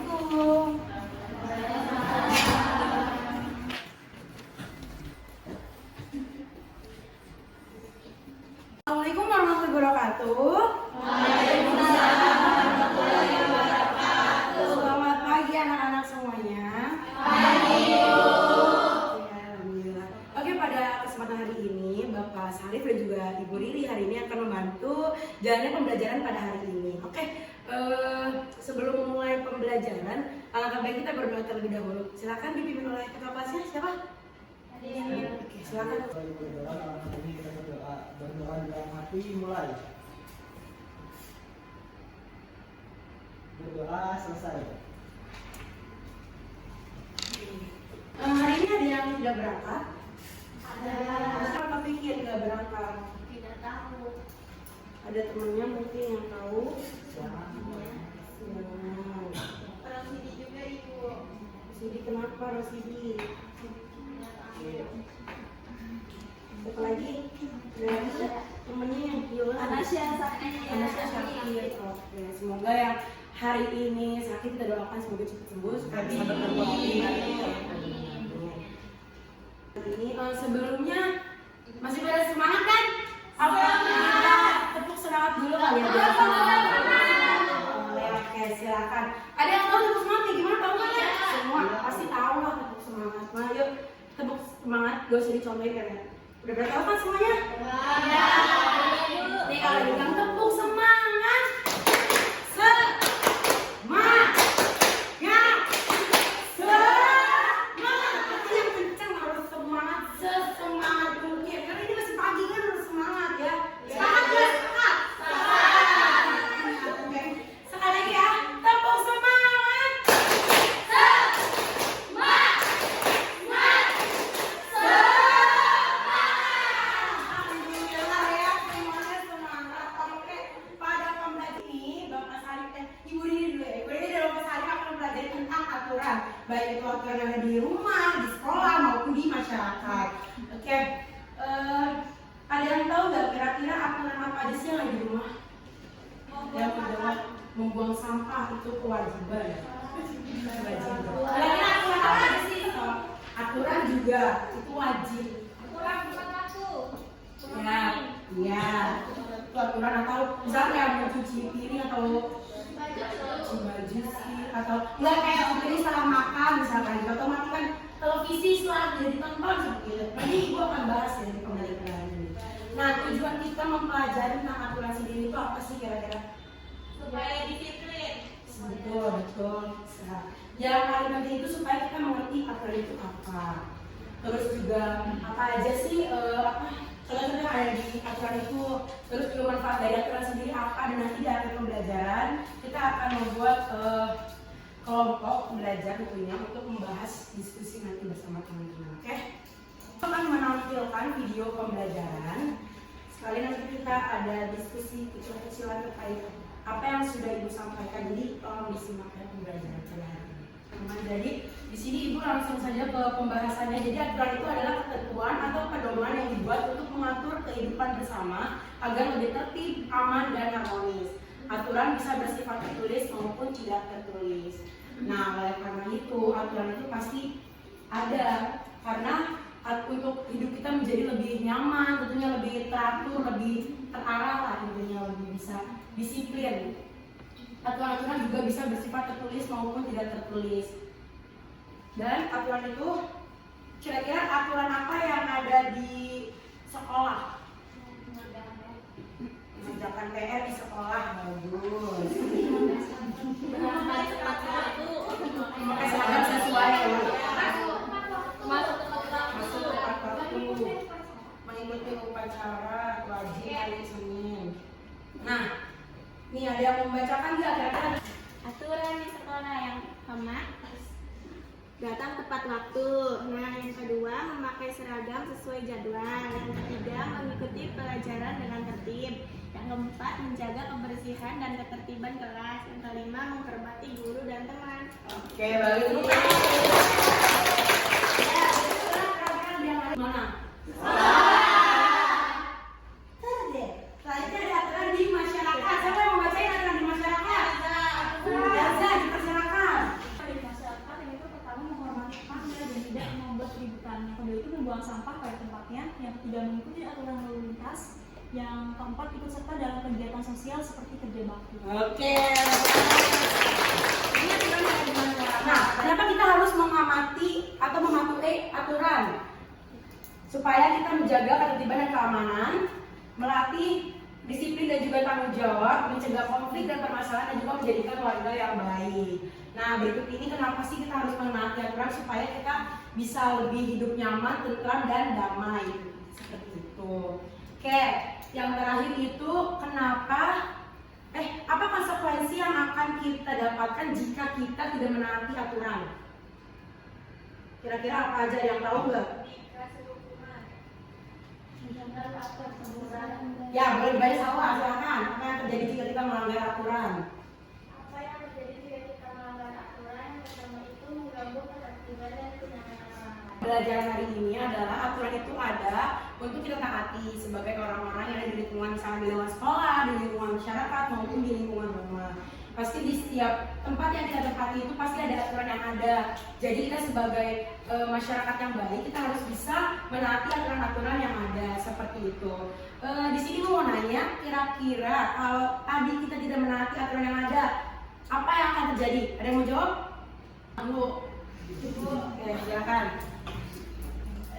Assalamualaikum. Assalamualaikum warahmatullahi wabarakatuh. Waalaikumsalam warahmatullahi wabarakatuh. Selamat pagi anak-anak semuanya. Pagi. Ya, alhamdulillah. Oke, pada kesempatan hari ini Bapak Sarif dan juga Ibu Riri hari ini akan membantu jalannya pembelajaran pada hari ini. Oke, sebelum memulai pembelajaran, alangkah baik kita berdoa terlebih dahulu. Silakan dipimpin oleh ketua kelasnya, siapa? Oke, silakan. Berdoa dalam hati, mulai. Berdoa selesai. Hari ini ada yang tidak berangkat? Ada. Apa pikir nggak berangkat? Tidak tahu. Ada temennya mungkin yang tahu? Jangan. Rosidi juga ibu. Rosidi kenapa Rosidi? Siapa lagi? Ada temennya yang hilang. Anasya sakit. Anasya sakit. Oke, semoga yang hari ini sakit kita doakan semoga cepat sembuh supaya bisa bertemu lagi. Ini sebelumnya masih pada semangat kan? Apa kita tepuk semangat dulu kali ya? Oke, silakan. Ada yang tahu tepuk semangat kayak gimana? Tahu nggak ya? Semua pasti tahu lah tepuk semangat. Nah, yuk tepuk semangat, gak usah dicontohin kan ya? Udah pada tahu kan semuanya? Ya. Nih kalau bilang tepuk semangat, semangat, ya, semangat. Pasti yang kencang harus semangat, sesemangat mungkin. Karena ini masih pagi kan harus semangat ya. Semangat ya, semangat. Oke, sekali lagi ya, tepuk semangat, semangat, alhamdulillah ya, semuanya semangat. Oke, pada pembelajaran ini Bapak Sarif dan Ibu Riri dulu ya. Ibu Riri dan Bapak Sarif akan mempelajari tentang aturan, baik itu aturan yang ada di rumah, di sekolah maupun di masyarakat. Oke, ada yang tahu nggak kira-kira aturan apa aja sih yang ada di rumah? Yang pertama, membuang sampah itu kewajiban. Kewajiban. Kira-kira aturan apa aja sih? Aturan juga itu wajib. Kurang tepat waktu. Ya, iya. Itu aturan atau misalnya mencuci piring atau cuci baju sih atau nggak kayak ini setelah makan misalkan gitu atau matikan televisi setelah jadi ditonton seperti itu. Nanti ibu akan bahas ya di pembelajaran ini. Nah, tujuan kita mempelajari tentang aturan sendiri itu apa sih kira-kira? Supaya disiplin. Betul, betul. Nah, yang paling penting itu supaya kita mengerti aturan itu apa. Terus juga apa aja sih contoh-contoh yang ada di aturan itu. Terus juga manfaat dari aturan sendiri apa. Dan nanti di akhir pembelajaran kita akan membuat kelompok belajar tentunya untuk membahas diskusi nanti bersama teman-teman. Oke? Kita akan menampilkan video pembelajaran. Sekali nanti kita ada diskusi kecil-kecilan terkait apa yang sudah ibu sampaikan. Jadi tolong disimak ya pembelajaran pada hari ini. Jadi di sini ibu langsung saja ke pembahasannya. Jadi aturan itu adalah ketentuan atau pedoman yang dibuat untuk mengatur kehidupan bersama agar lebih tertib, aman dan harmonis. Aturan bisa bersifat tertulis maupun tidak tertulis. Nah, oleh karena itu aturan itu pasti ada karena untuk hidup kita menjadi lebih nyaman, tentunya lebih teratur, lebih terarah lah, tentunya lebih bisa disiplin. Aturan-aturan juga bisa bersifat tertulis maupun tidak tertulis. Dan aturan itu kira-kira aturan apa yang ada di sekolah? Mengerjakan PR di sekolah, bagus. Memakai tepat waktu. Memakai seragam sesuai ya. Masuk tepat Masuk waktu. tepat waktu. Mengikuti upacara wajib hari Senin. Nah, nih ada yang membacakan nggak kira-kira? Aturan di sekolah yang pertama datang tepat waktu. Nah, yang kedua memakai seragam sesuai jadwal. Yang ketiga mengikuti pelajaran dengan tertib. Yang keempat menjaga kebersihan dan ketertiban kelas. Yang kelima menghormati guru dan teman. Oke, bagus. Ya, kira-kira yang ada di mana? Deh. Selanjutnya ada aturan di masyarakat. Siapa yang mau bacain aturan di masyarakat? Elza, dipersilakan. buang sampah pada tempatnya. Yang ketiga, mengikuti aturan lalu lintas. Yang keempat, ikut serta dalam kegiatan sosial seperti kerja bakti. Oke. Ini aturan yang gimana? Nah, kenapa kita harus mengamati atau mematuhi aturan? Supaya kita menjaga ketertiban dan keamanan, melatih disiplin dan juga tanggung jawab, mencegah konflik dan permasalahan, dan juga menjadikan warga yang baik. Nah, berikut ini kenapa sih kita harus menaati aturan supaya kita bisa lebih hidup nyaman, tentram, dan damai. Seperti itu. Oke, yang terakhir itu apa konsekuensi yang akan kita dapatkan jika kita tidak menaati aturan? Kira-kira apa aja yang tahu nggak? Ya, boleh dibayar sama, silakan. Apa yang terjadi jika kita melanggar aturan? Apa yang terjadi jika kita melanggar aturan? Pertama itu mengganggu ketertiban dan kenyamanan orang lain. Pelajaran hari ini adalah aturan itu ada untuk kita taati sebagai orang-orang yang ada di lingkungan, misalnya di lingkungan sekolah, di lingkungan masyarakat, maupun di lingkungan rumah. Pasti di setiap tempat yang kita tempati itu pasti ada aturan yang ada. Jadi kita sebagai masyarakat yang baik, kita harus bisa menaati aturan-aturan yang ada seperti itu. Di sini mau nanya, kira-kira kalau tadi kita tidak menaati aturan yang ada, apa yang akan terjadi? Ada yang mau jawab? Tunggu. Oke, silakan.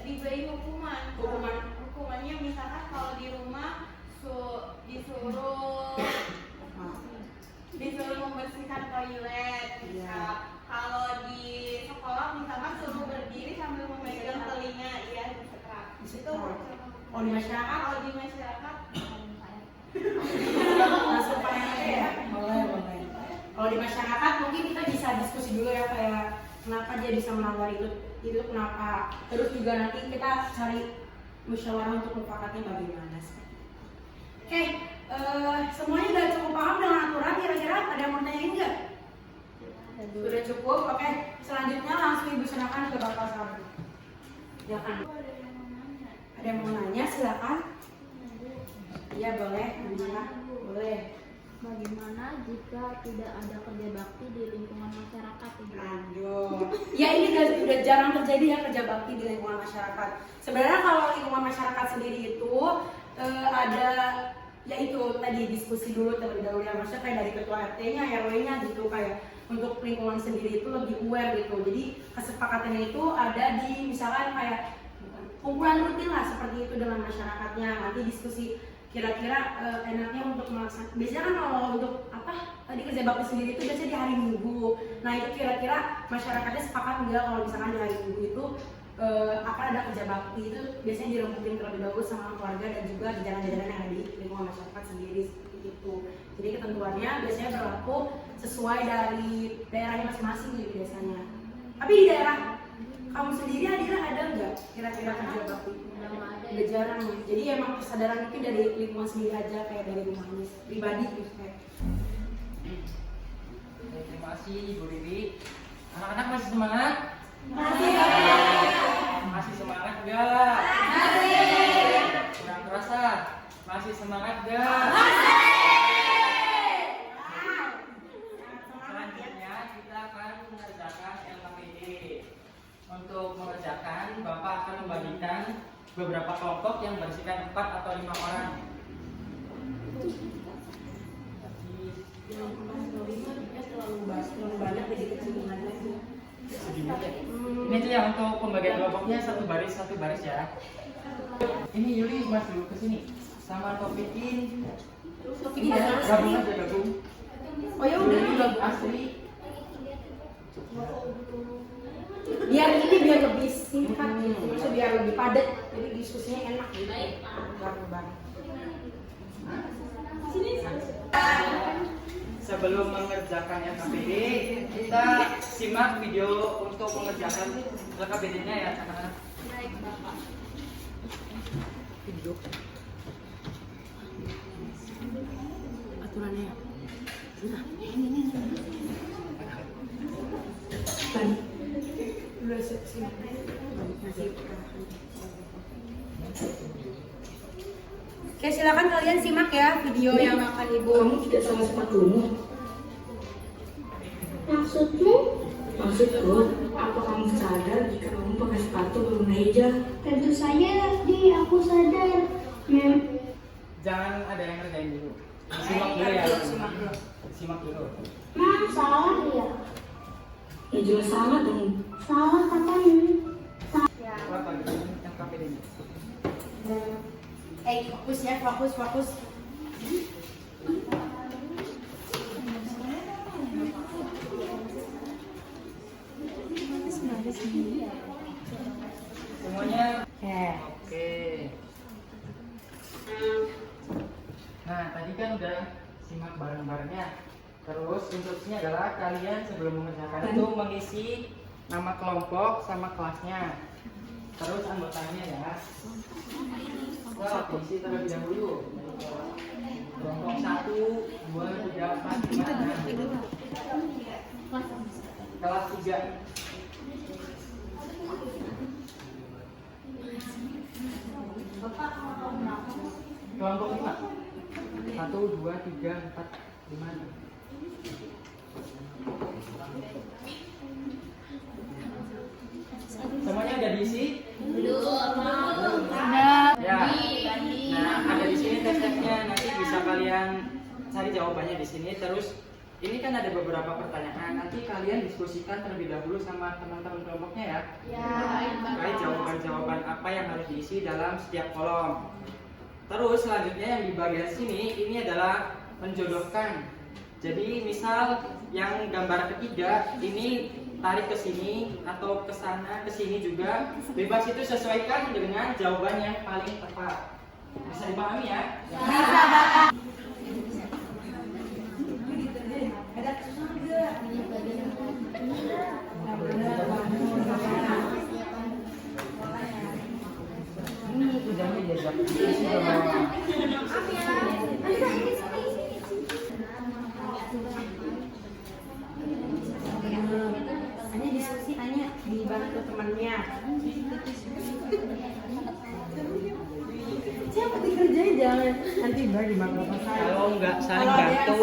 Diberi hukuman. Hukumannya misalkan kalau di rumah disuruh membersihkan toilet. Iya. Kalau di sekolah misalkan suruh berdiri sambil memegang telinga, ya disetrap. Itu Oh, di masyarakat? kalau di masyarakat Masuk PNT ya? Boleh. Kalau di masyarakat mungkin kita bisa diskusi dulu ya, kayak kenapa dia bisa melanggar itu kenapa. Terus juga nanti kita cari musyawarah untuk mufakatnya bagaimana. Oke, semuanya sudah cukup paham dengan aturan, kira-kira ada yang mau tanyain nggak? Sudah cukup, oke. Selanjutnya langsung Ibu silakan ke Bapak Sarul. Silakan. Ada yang mau nanya, silakan. Iya boleh, Nanda. Boleh. Bagaimana jika tidak ada kerja bakti di lingkungan masyarakat? Aduh. Ya ini udah jarang terjadi ya kerja bakti di lingkungan masyarakat. Sebenarnya kalau lingkungan masyarakat sendiri itu ada, ya itu tadi diskusi dulu terlebih dahulu ya, maksudnya kayak dari ketua RT-nya, RW-nya gitu, kayak untuk lingkungan sendiri itu lebih aware gitu. Jadi kesepakatannya itu ada di misalkan kayak kumpulan rutin lah seperti itu dengan masyarakatnya. Nanti diskusi kira-kira enaknya untuk melaksanakan. Biasanya kan kalau untuk tadi kerja bakti sendiri itu biasanya di hari Minggu. Nah itu kira-kira masyarakatnya sepakat enggak kalau misalkan di hari Minggu itu akan ada kerja bakti, itu biasanya dirembukin terlebih dahulu sama keluarga dan juga di jalan-jalan yang ada di lingkungan masyarakat sendiri seperti itu. Jadi ketentuannya biasanya berlaku sesuai dari daerahnya masing-masing gitu biasanya. Tapi di daerah kamu sendiri ada nggak kira-kira kerja bakti? Udah jarang ya. Jadi emang kesadaran itu dari lingkungan sendiri aja, kayak dari rumahnya pribadi gitu kayak. Terima kasih Ibu Riri. Anak-anak masih semangat? Masih semangat gak? Kurang terasa? Masih semangat gak? Selanjutnya kita akan mengerjakan LKPD. Untuk mengerjakan, Bapak akan membagikan beberapa kelompok yang berisikan 4 atau 5 orang. Terlalu banyak jadi kecemburuan lagi. Ini tuh ya untuk pembagian kelompoknya satu baris ya. Ini Yuli mas dulu ke sini sama Topikin. Gabung aja gabung. Oh ya udah juga asli. biar lebih singkat gitu, maksudnya biar lebih padat, jadi diskusinya enak gitu. Bareng-bareng. Sebelum mengerjakan LKPD, kita simak video untuk mengerjakan LKPD-nya ya anak-anak. Video. Aturannya. Nah, ini. Tadi. Udah siap. Oke, silakan kalian simak ya video yang akan Ibu. Kamu tidak sama sepatumu. Maksudmu? Maksudku, apa kamu sadar jika kamu pakai sepatu berwarna hijau? Tentu saja, Di. Aku sadar. Jangan ada yang ngerjain dulu. Simak dulu ya. Simak dulu. Salah ya? Ya jelas salah dong. Salah katanya. Apa yang kafe ini? Fokus ya, fokus. Semuanya? Oke. Nah, tadi kan udah simak bareng-barengnya. Terus instruksinya adalah kalian sebelum mengerjakan itu mengisi nama kelompok sama kelasnya. Terus anggotanya ya. Diisi terlebih dahulu. Kelompok 1, 2, 3, 4, 5. Kelas 3. Kelompok 5. 1, 2, 3, 4, 5. Semuanya udah diisi? Belum. Ya. Nah, ada di sini tes-tesnya. Nanti bisa kalian cari jawabannya di sini. Terus ini kan ada beberapa pertanyaan. Nanti kalian diskusikan terlebih dahulu sama teman-teman kelompoknya ya. Terkait jawaban-jawaban apa yang harus diisi dalam setiap kolom. Terus selanjutnya yang di bagian sini ini adalah menjodohkan. Jadi misal yang gambar ketiga ini tarik ke sini atau ke sana, ke sini juga. Bebas, itu sesuaikan dengan jawaban yang paling tepat. Bisa dipahami ya? Bisa, Bapak. Ini udahnya diajak. Hanya diskusi, hanya dibantu temannya. Siapa dikerjain, jangan nanti baru dibantu saya. Kalau nggak saling bantu,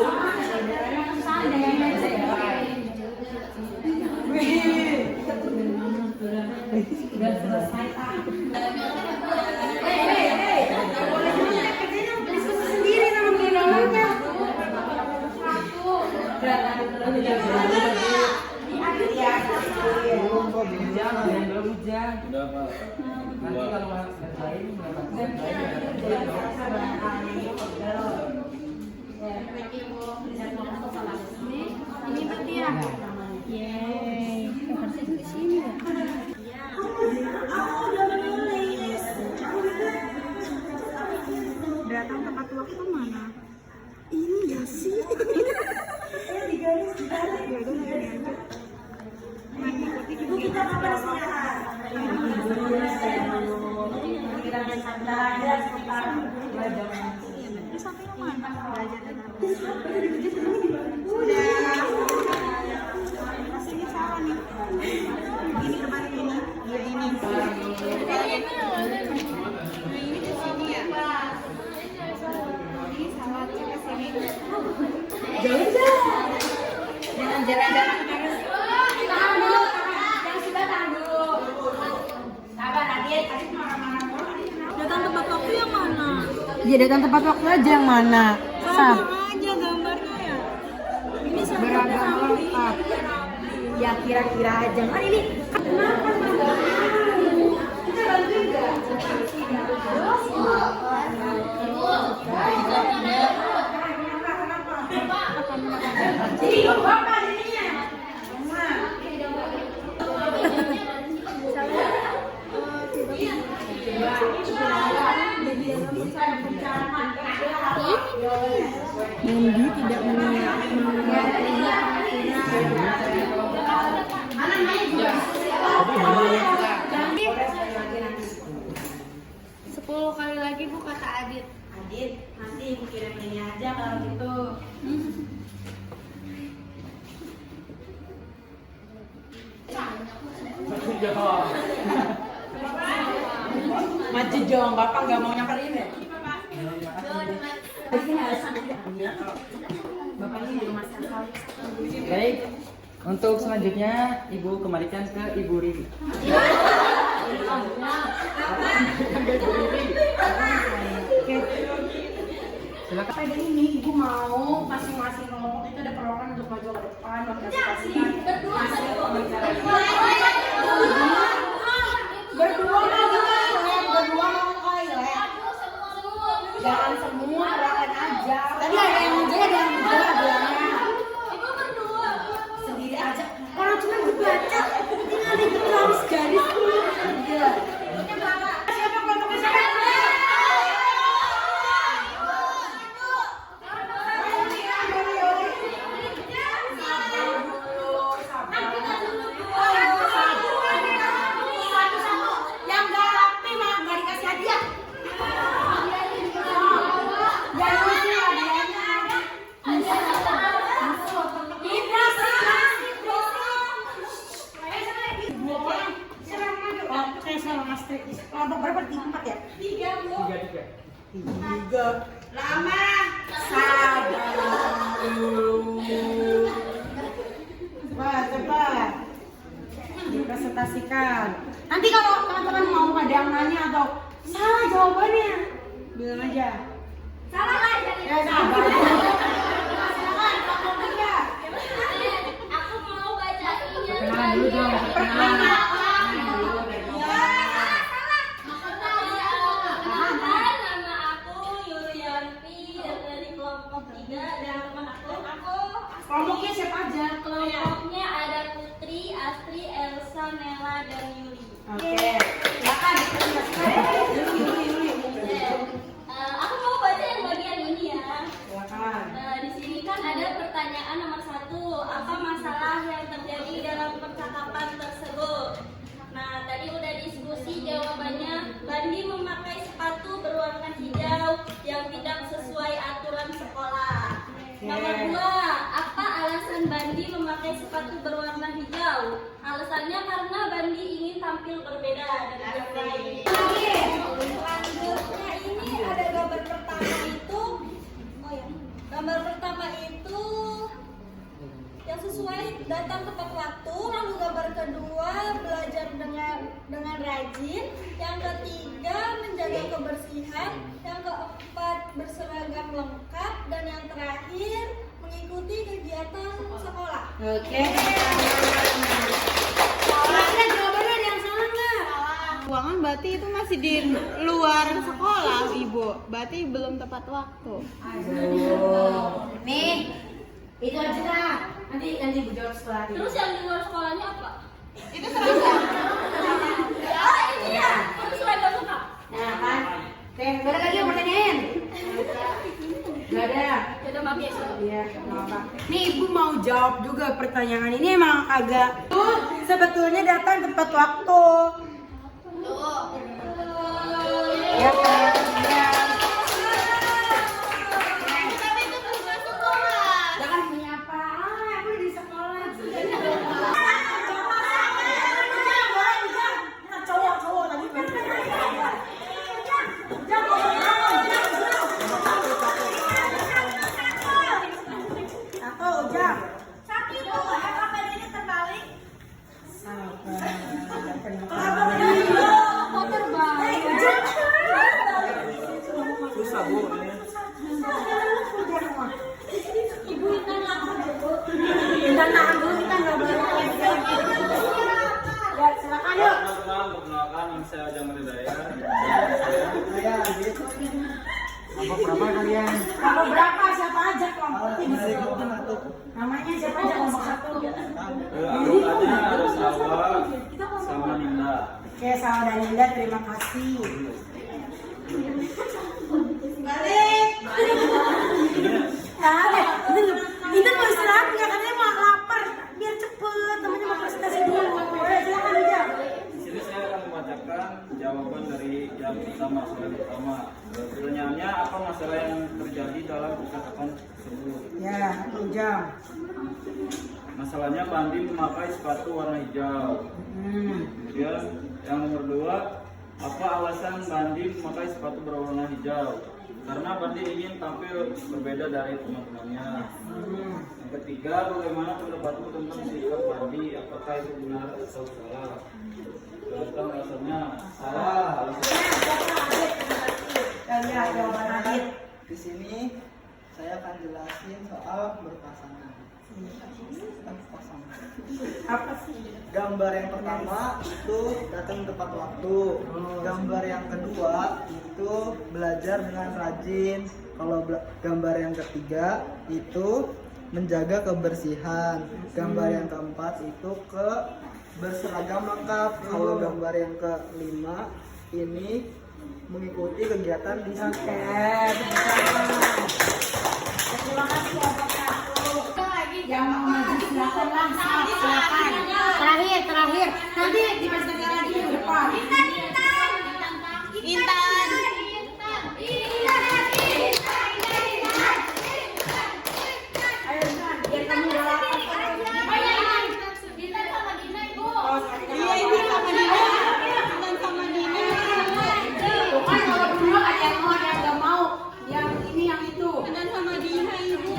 Udah selesai. Diskusi sendiri sama namanya. jangan yang belum hujan. Udah Pak. Nanti kalau harus ngerjain, Ini berarti ya? Yeay. Harusnya di sini ya? Datang tepat waktu mana? Ini ya sih. Ibu kita kabar sehat. Kita santai aja sekitar belajar. Sampai mana? Belajar ini salah nih. Ini kemarin ini. Ya ini. Ini ke sini ya. Ini salah ke sini. Jangan jalan-jalan terus. Tahan dulu, yang sudah tahan dulu. Sabar, adik marah-marah. Datang tepat waktu yang mana? Ya datang tepat waktu aja yang mana? Sama aja gambarnya ya. Ini Beragam lengkap. Ya kira-kira aja. Kan ini kenapa kita bantu enggak? Jadi bapak jadinya. Mendi tidak mematuhi Sepuluh kali lagi Bu kata Adit. Adit, nanti ibu kirim ini aja kalau gitu. Maju dong, bapak nggak mau nyamperin ya? Bapak ini di rumah sakit. Baik, untuk selanjutnya Ibu kembalikan ke Ibu Riri. Silakan. Pada ini ibu mau masing-masing kelompok itu ada perwakilan untuk maju ke depan, mempresentasikan hasil pembicaraan. Berdua mau toilet. Jangan semua perwakilan aja. Tadi ada yang muncul, ada yang dua-duanya. Ibu berdua. Sendiri aja. Kalau cuma dibaca, tinggal ditulis garis. Iya. Siapa kelompoknya siapa? Yang gak rapi mah gak dikasih hadiah. Jangan lupa hadiahnya. Oke, sama Mas Tri. Kelompok berapa? 4 ya? 3. Lama. Sabar. Cepat. Dipresentasikan. Nanti kalau teman-teman mau ada yang nanya atau salah jawabannya, bilang aja. Salah aja. Ya, sabar. Silakan, kelompok 3. Aku mau bacainnya. Kenalan dulu dong, kenalan. Nama aku Yulianti dari kelompok 3 dan teman aku Kelompoknya siapa aja? kelompoknya ada Putri, Astri, Elsa, Nela dan Yuli. Oke. Silakan dipresentasikan. Yuli. Aku mau baca yang bagian ini ya. Silakan. Di sini kan ada pertanyaan nomor 1. Apa masalah yang terjadi dalam percakapan tersebut? Nah, tadi udah diskusi jawabannya. Bandi memakai sepatu berwarna hijau yang tidak sesuai aturan sekolah. Nomor 2, apa alasan Bandi memakai sepatu berwarna hijau? Alasannya karena Bandi ingin tampil berbeda dari yang lain. Selanjutnya ini ada gambar pertama itu. Gambar pertama itu yang sesuai datang tepat waktu, lalu gambar kedua belajar dengan rajin, yang ketiga menjaga kebersihan, yang keempat berseragam lengkap, dan yang terakhir mengikuti kegiatan sekolah. Oke. Kira-kira jawabannya ada yang salah nggak? Ruangan berarti itu masih di luar sekolah, Ibu. Berarti belum tepat waktu. Nih, itu aja dah. Nanti ibu jawab setelah ini. Terus yang di luar sekolahnya apa? Itu seragam. Ini ya, terus seragam lengkap. Nah kan, oke, gak ada lagi yang mau tanyain? Gak ada. Udah maaf ya, Iya, nggak apa. Nih ibu mau jawab juga pertanyaan ini emang agak sebetulnya datang tepat waktu. Ya kan? Ya. Jangan punya apa? Aku di sekolah. Cowok tadi. Satu jam. Sakit tuh, apa ini terbalik? Susah bu. Ibu Intan nahan dulu, kita nggak boleh main. Ya silakan yuk. Perkenalkan, nama saya Jamal Hidayah. Kelompok berapa kalian? Kelompok berapa? Siapa aja kelompoknya di Dari sini? kelompok 1. Namanya siapa aja kelompok 1? Anggotanya ada Sawa sama Ninda. Oke, Sawa dan Linda, terima kasih. Balik. Intan mau istirahat nggak? Katanya mau lapar. Biar cepet, temennya mau presentasi dulu. Silakan aja. Di sini saya akan membacakan jawaban dari yang pertama, soal pertama. Pertanyaannya, apa masalah yang terjadi dalam percakapan tersebut? Ya, 1 jam. Masalahnya Bandi memakai sepatu warna hijau. Kemudian yang nomor 2, apa alasan Bandi memakai sepatu berwarna hijau? karena Bandi ingin tampil berbeda dari teman-temannya. Yang ketiga, bagaimana pendapatmu tentang sikap Bandi? Apakah itu benar atau salah? Jelaskan alasannya. Salah. Ya, jawaban Adit. Di sini saya akan jelasin soal berpasangan. Apa sih? Gambar yang pertama itu datang tepat waktu. Gambar yang kedua itu belajar dengan rajin. Kalau gambar yang ketiga itu menjaga kebersihan. Gambar yang keempat itu berseragam lengkap. Kalau gambar yang kelima ini mengikuti kegiatan di sekolah. Terima kasih ya Bapak. Yang mau maju silakan langsung silakan. Terakhir. Nanti dipresentasikan lagi di depan. Intan. Ayo Intan, biar kamu berlapan. Dinda sama Dina Ibu. Iya ibu sama Dina. Intan sama Dina. Tuh kan kalau berdua ada yang mau, ada yang nggak mau. Yang ini, yang itu. Intan sama Dina ibu.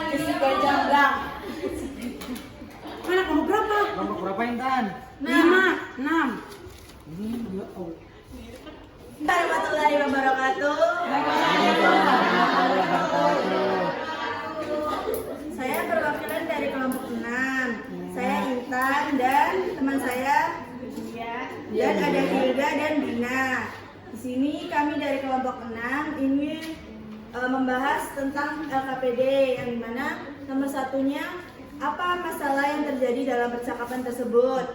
Isi gajamblang. Mana kamu berapa? Kelompok berapa Intan? 5, 6. Warahmatullahi wabarakatuh. Saya perwakilan dari kelompok 6. Saya Intan dan teman saya dan ada Hilda dan Dina. Di sini kami dari kelompok 6 ingin membahas tentang LKPD yang dimana nomor satunya apa masalah yang terjadi dalam percakapan tersebut.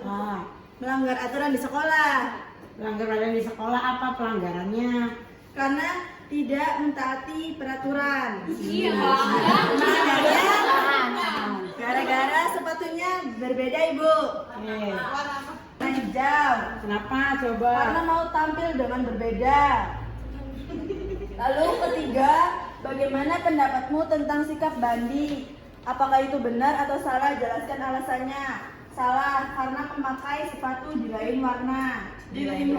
Melanggar aturan di sekolah. Melanggar aturan di sekolah, apa pelanggarannya? Karena tidak mentaati peraturan. Iya. Gara-gara sepatunya berbeda ibu. Hijau. Kenapa coba? Karena mau tampil dengan berbeda. Lalu ketiga, bagaimana pendapatmu tentang sikap Bandi? Apakah itu benar atau salah? Jelaskan alasannya. Salah, karena memakai sepatu di lain warna. Terima kasih.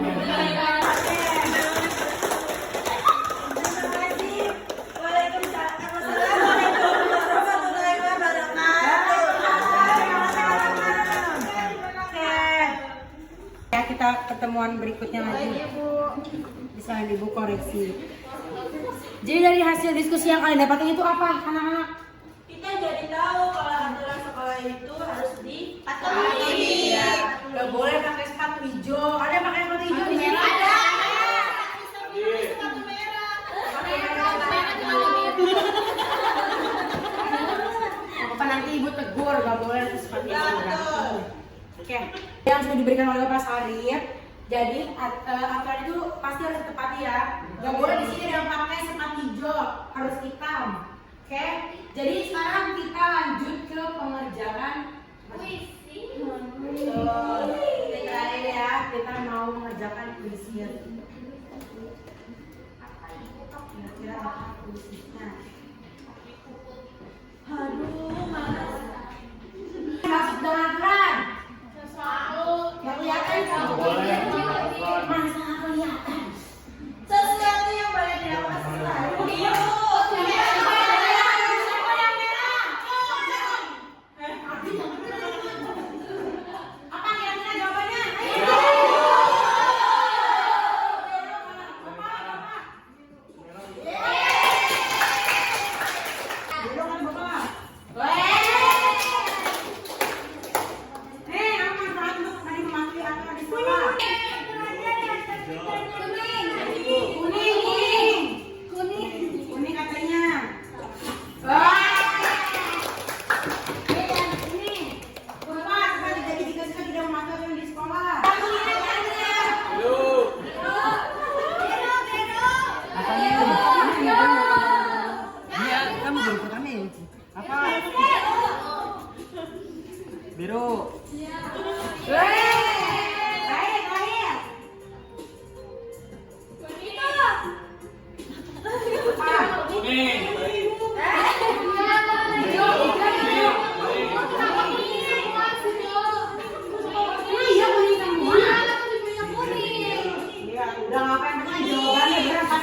Waalaikumsalam warahmatullahi wabarakatuh. Ya, kita ketemuan berikutnya lagi. Bisa Ibu koreksi. Jadi dari hasil diskusi yang kalian dapatkan itu apa, anak-anak? Kita jadi tahu kalau aturan sekolah itu harus dipatuhi. Gak boleh pakai sepatu hijau. Ada yang pakai sepatu hijau di sini? Ada. Sepatu merah. Apa nanti Ibu tegur, gak boleh sepatu hijau. Oke. Yang sudah diberikan oleh Pak Sarif. Jadi aturan itu pasti harus ditepati ya. Gak boleh di sini yang pakai sepatu hijau, harus hitam. Oke. Jadi sekarang kita lanjut ke pengerjaan puisi. Terakhir ya, kita mau mengerjakan puisi. Kira-kira apa puisinya? Aduh, malas. Masuk dengan aturan. Gak kelihatan kamu. Masa gak kelihatan? Sesuatu yang boleh dilakukan selalu. Apa kira-kira jawabannya? Biru. Udah ngapain jawabannya berapa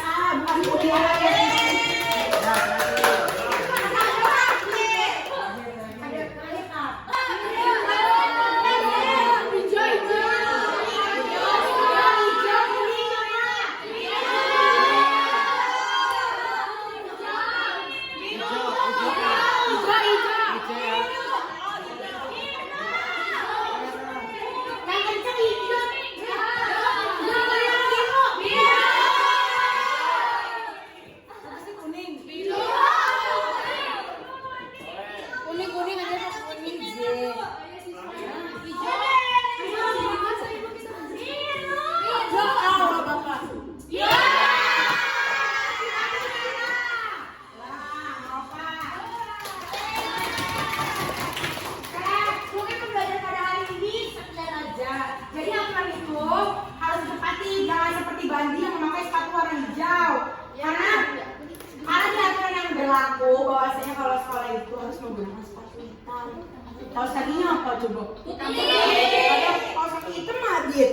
apa coba? Ada kaos kaki hitam Adit.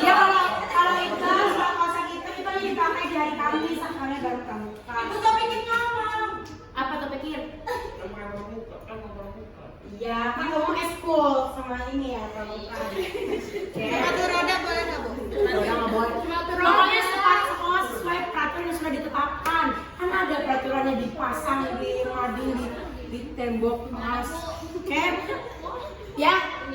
Ya kalau itu kaos kaki hitam itu yang dipakai di hari Kamis, asalnya baru kamu. Ibu topiknya ngomong. Apa topiknya? Iya, kan ngomong eskul sama ini ya pramuka. Sepatu roda boleh nggak, Bu? Roda nggak boleh. Pokoknya sekolah sesuai peraturan yang sudah ditetapkan. Kan ada peraturannya dipasang di mading di tembok mas. Oke? Ya,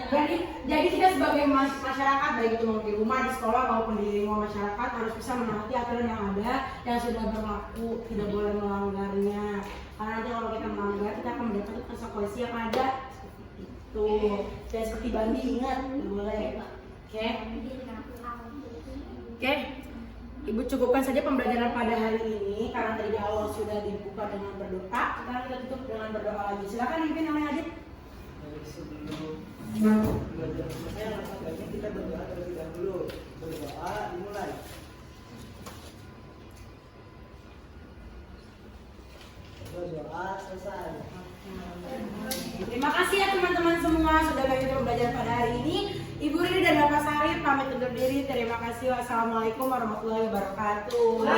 jadi kita sebagai masyarakat baik itu mau di rumah, di sekolah maupun di lingkungan masyarakat harus bisa menaati aturan yang ada yang sudah berlaku, tidak boleh melanggarnya. Karena nanti kalau kita melanggar kita akan mendapat konsekuensi yang ada. Tuh, dan seperti Bandi ingat, nggak boleh. Oke? Oke? Ibu cukupkan saja pembelajaran pada hari ini karena tadi di awal sudah dibuka dengan berdoa. Sekarang kita tutup dengan berdoa lagi. Silakan pimpin oleh Adit. Sebelum belajar selesai, langkah kita berdoa terlebih dahulu. Berdoa dimulai. Berdoa selesai. Terima kasih ya teman-teman semua sudah mengikuti pembelajaran pada hari ini. Ibu Riri dan Bapak Sarip pamit undur diri. Terima kasih. Wassalamualaikum warahmatullahi wabarakatuh.